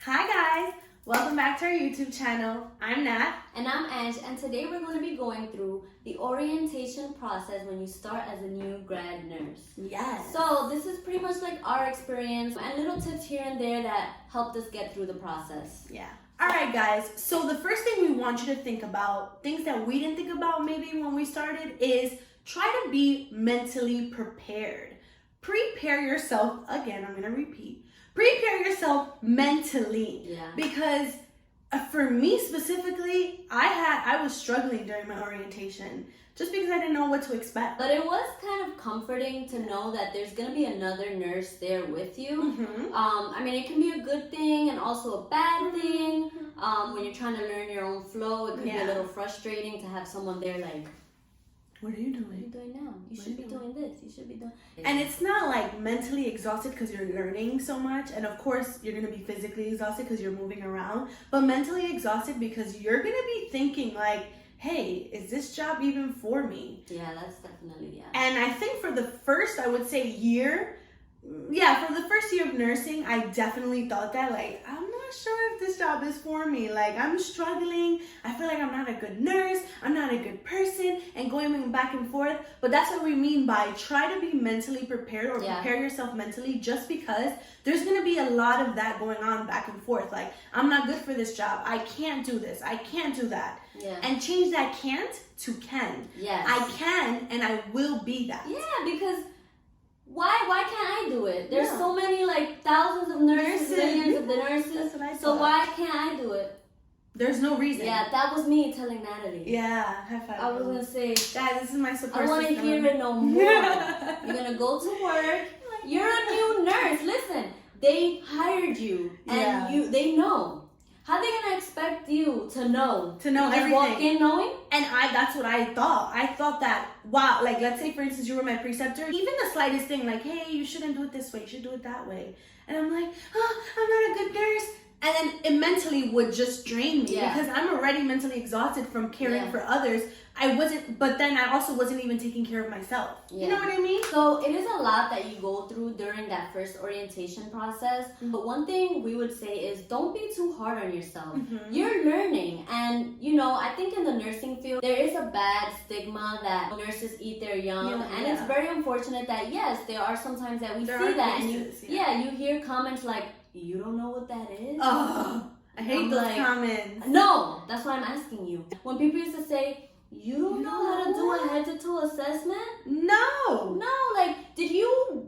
Hi guys, welcome back to our YouTube channel. I'm Nat. And I'm Ange, and today we're going to be going through the orientation process when you start as a new grad nurse. Yes. So this is pretty much like our experience and little tips here and there that helped us get through the process. Yeah. Alright guys, so the first thing we want you to think about, things that we didn't think about maybe when we started, is try to be mentally prepared. Prepare yourself, again, I'm going to repeat. Prepare yourself mentally. Yeah. Because for me specifically, I was struggling during my orientation just because I didn't know what to expect. But it was kind of comforting to know that there's going to be another nurse there with you. Mm-hmm. I mean, it can be a good thing and also a bad thing. When you're trying to learn your own flow, it could be a little frustrating to have someone there like, what are you doing? what are you doing now? You should be doing this. You should be doing. And it's not like mentally exhausted because you're learning so much. And of course, you're going to be physically exhausted because you're moving around. But mentally exhausted because you're going to be thinking like, hey, is this job even for me? Yeah, that's definitely, yeah. And I think for the first, I would say year, for the first year of nursing, I definitely thought that like, I'm not sure if this job is for me. Like, I'm struggling. I feel like I'm not a good nurse. I'm not a good person, and going back and forth. But that's what we mean by try to be mentally prepared or prepare yourself mentally, just because there's going to be a lot of that going on back and forth. Like, I'm not good for this job. I can't do this. I can't do that. Yeah. And change that can't to can. Yes. I can and I will be that. Yeah, because why can't I do it? There's so many, like, thousands of nurses, millions of the nurses. That's what I so thought. why can't I do it? There's no reason. Yeah, that was me telling Natalie. Yeah, high five. I was gonna say, guys, this is my support I want to system. hear it no more. You're gonna go to work. You're a new nurse. Listen, they hired you, and they know. How are they gonna expect you to know? To know everything. Walk in knowing? And that's what I thought. I thought that, wow, like, let's say, for instance, you were my preceptor. Even the slightest thing, like, hey, you shouldn't do it this way. You should do it that way. And I'm like, oh, I'm not a good nurse. And then it mentally would just drain me because I'm already mentally exhausted from caring for others. But then I also wasn't even taking care of myself. You know what I mean? So it is a lot that you go through during that first orientation process. Mm-hmm. But one thing we would say is don't be too hard on yourself. Mm-hmm. You're learning. And, I think in the nursing field, there is a bad stigma that nurses eat their young. And it's very unfortunate that, yes, there are sometimes that we see that. Cases, and you hear comments like, you don't know what that is? Oh, I hate those comments. No, that's why I'm asking you. When people used to say, you don't know how to do a head-to-toe assessment? No. No, like,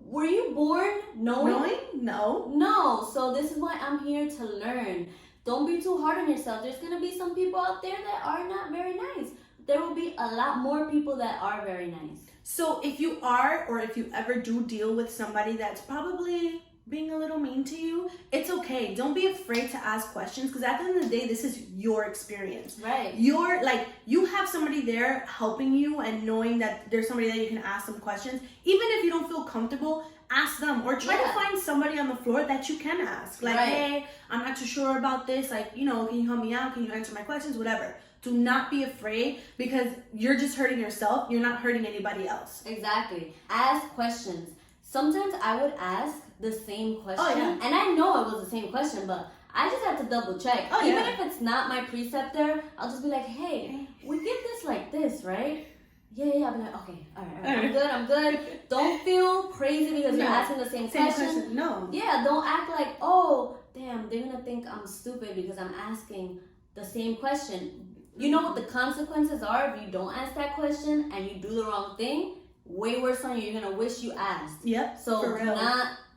were you born knowing? No. No, so this is why I'm here to learn. Don't be too hard on yourself. There's going to be some people out there that are not very nice. There will be a lot more people that are very nice. So if you are, or if you ever do deal with somebody that's probably being a little mean to you, it's okay. Don't be afraid to ask questions, because at the end of the day, this is your experience. Right. You have somebody there helping you and knowing that there's somebody that you can ask some questions. Even if you don't feel comfortable, ask them, or try to find somebody on the floor that you can ask. Like, hey, I'm not too sure about this. Like, can you help me out? Can you answer my questions? Whatever. Do not be afraid, because you're just hurting yourself. You're not hurting anybody else. Exactly. Ask questions. Sometimes I would ask the same question. Oh, yeah. And I know it was the same question, but I just have to double check. Oh, Even if it's not my preceptor, I'll just be like, hey, we get this like this, right? Yeah. I'll be like, okay, all right. I'm good. Don't feel crazy because you're asking the same question. No. Yeah, don't act like, oh, damn, they're going to think I'm stupid because I'm asking the same question. You know what the consequences are if you don't ask that question and you do the wrong thing? Way worse on you. You're gonna wish you asked. Yep. So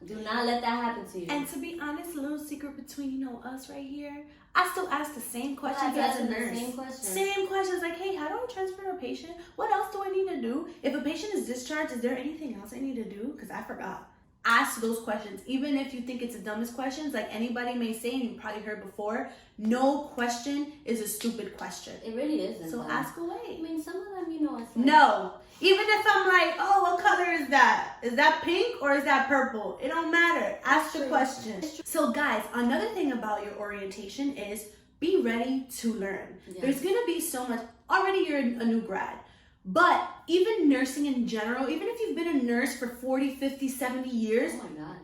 do not let that happen to you. And to be honest, a little secret between us right here, I still ask the same questions as a nurse. Same questions, like, hey, how do I transfer a patient? What else do I need to do? If a patient is discharged, is there anything else I need to do? Because I forgot. Ask those questions, even if you think it's the dumbest questions. Like anybody may say, and you probably heard before, no question is a stupid question. It really isn't. So ask away. I mean, some of them, it's like... No. Even if I'm like, oh, what color is that? Is that pink or is that purple? It don't matter. Ask the question. So guys, another thing about your orientation is be ready to learn. Yes. There's going to be so much. Already you're a new grad. But even nursing in general, even if you've been a nurse for 40, 50, 70 years. Oh my God.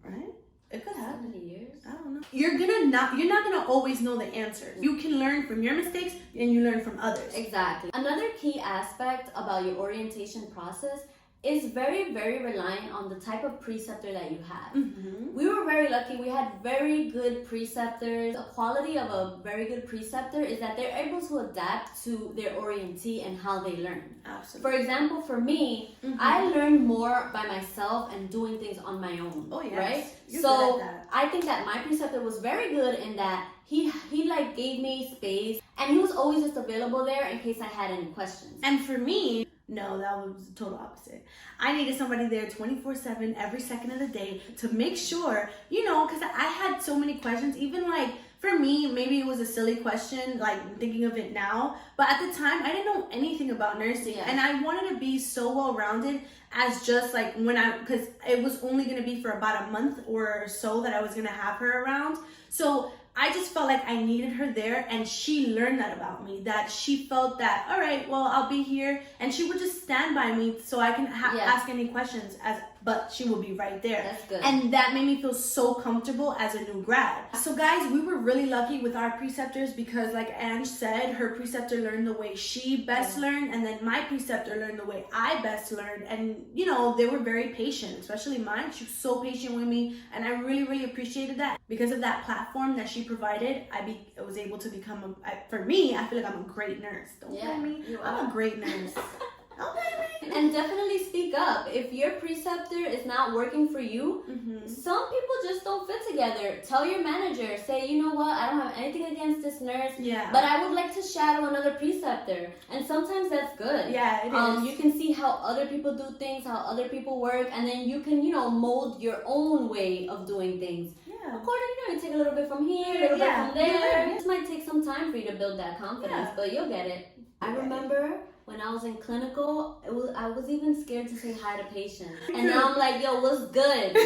Right? It could happen. 70 years? I don't know. You're not gonna always know the answers. You can learn from your mistakes and you learn from others. Exactly. Another key aspect about your orientation process is very, very reliant on the type of preceptor that you have. Mm-hmm. We were very lucky. We had very good preceptors. The quality of a very good preceptor is that they're able to adapt to their orientee and how they learn. Absolutely. For example, for me, I learned more by myself and doing things on my own. Oh, yes. Right? You're So good at that. I think that my preceptor was very good in that he like gave me space and he was always just available there in case I had any questions. And for me, no, that was the total opposite. I needed somebody there 24/7 every second of the day to make sure, because I had so many questions. Even like for me, maybe it was a silly question, like thinking of it now, but at the time I didn't know anything about nursing, and I wanted to be so well-rounded as just like because it was only going to be for about a month or so that I was going to have her around. So I just felt like I needed her there, and she learned that about me, that she felt that, all right, well, I'll be here, and she would just stand by me so I can ask any questions, but she will be right there. That's good. And that made me feel so comfortable as a new grad. So guys, we were really lucky with our preceptors because like Ange said, her preceptor learned the way she best learned, and then my preceptor learned the way I best learned. And they were very patient, especially mine. She was so patient with me, and I really, really appreciated that. Because of that platform that she provided, I was able to become for me, I feel like I'm a great nurse. Don't blame me. I'm a great nurse. Don't blame me. And definitely speak up. If your preceptor is not working for you, some people just don't fit together. Tell your manager, say, you know what, I don't have anything against this nurse, but I would like to shadow another preceptor. And sometimes that's good. Yeah, it is. You can see how other people do things, how other people work, and then you can, mold your own way of doing things. According, you take a little bit from here, a little bit from there. This might take some time for you to build that confidence, but you'll get it. I remember when I was in clinical, I was even scared to say hi to patients. And now I'm like, yo, what's good?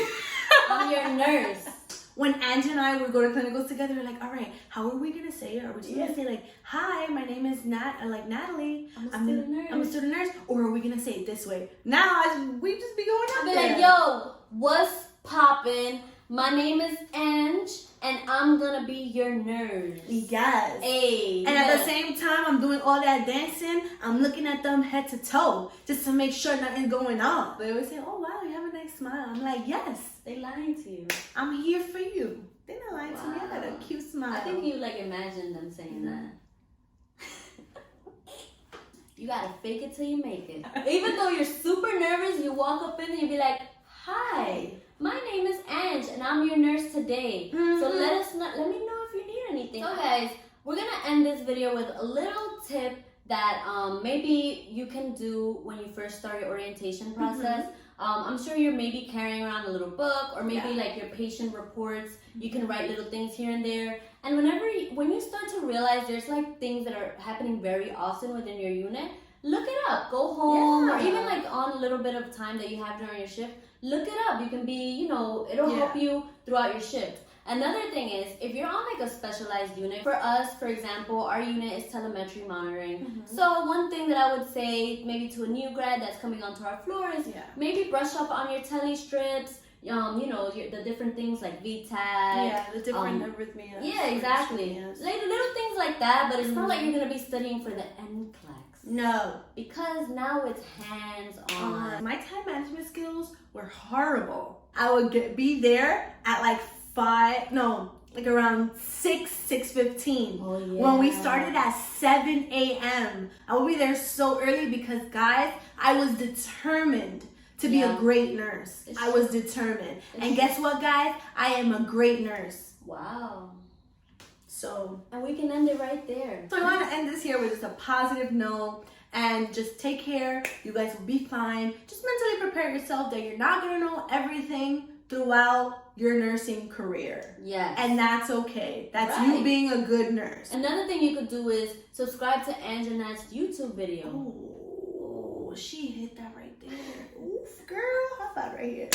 I'm your nurse. When Angie and I would go to clinicals together, we're like, all right, how are we going to say it? Are we just going to say like, hi, my name is Natalie. I'm a student nurse. Or are we going to say it this way? Now, we just be going out there. I'll be like, yo, what's poppin'? My name is Ange, and I'm gonna be your nurse. Yes. Hey. And at the same time, I'm doing all that dancing. I'm looking at them head to toe just to make sure nothing's going on. They always say, "Oh wow, you have a nice smile." I'm like, "Yes." They lying to you. I'm here for you. They're not lying to me. I got a cute smile. I think you imagine them saying that. You gotta fake it till you make it. Even though you're super nervous, you walk up in and you be like, "Hi. My name is Ange, and I'm your nurse today. So let me know if you need anything." So guys, we're gonna end this video with a little tip that maybe you can do when you first start your orientation process. I'm sure you're maybe carrying around a little book, or maybe like your patient reports. You can write little things here and there. And when you start to realize there's like things that are happening very often within your unit, look it up. Go home, or even like on a little bit of time that you have during your shift. Look it up. You can be, it'll help you throughout your shift. Another thing is, if you're on like a specialized unit, for us, for example, our unit is telemetry monitoring. So one thing that I would say maybe to a new grad that's coming onto our floor is maybe brush up on your tele strips, the different things like VTAC. Yeah, the different arrhythmias. Yeah, exactly. Like little things like that, but it's not like you're going to be studying for the NCLEX. No. Because now it's hands-on. My time management skills were horrible. I would be there at like around 6:15. Oh, yeah. When we started at 7 a.m. I would be there so early because, guys, I was determined to be a great nurse. I was determined. And guess what, guys? I am a great nurse. Wow. So, and we can end it right there. So I want to end this here with just a positive note, and just take care. You guys will be fine. Just mentally prepare yourself that you're not going to know everything throughout your nursing career. Yes. And that's okay. That's you being a good nurse. Another thing you could do is subscribe to Ang&Nat's YouTube video. Oh, she hit that right there. Oof, girl. High five right here.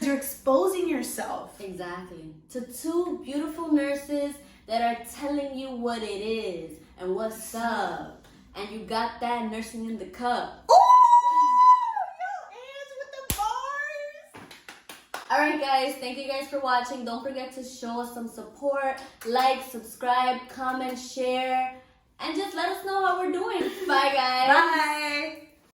You're exposing yourself. Exactly. To two beautiful nurses that are telling you what it is and what's up. And you got that nursing in the cup. Ooh! Yo, Ange with the bars! Alright guys, thank you guys for watching. Don't forget to show us some support. Like, subscribe, comment, share, and just let us know how we're doing. Bye guys. Bye.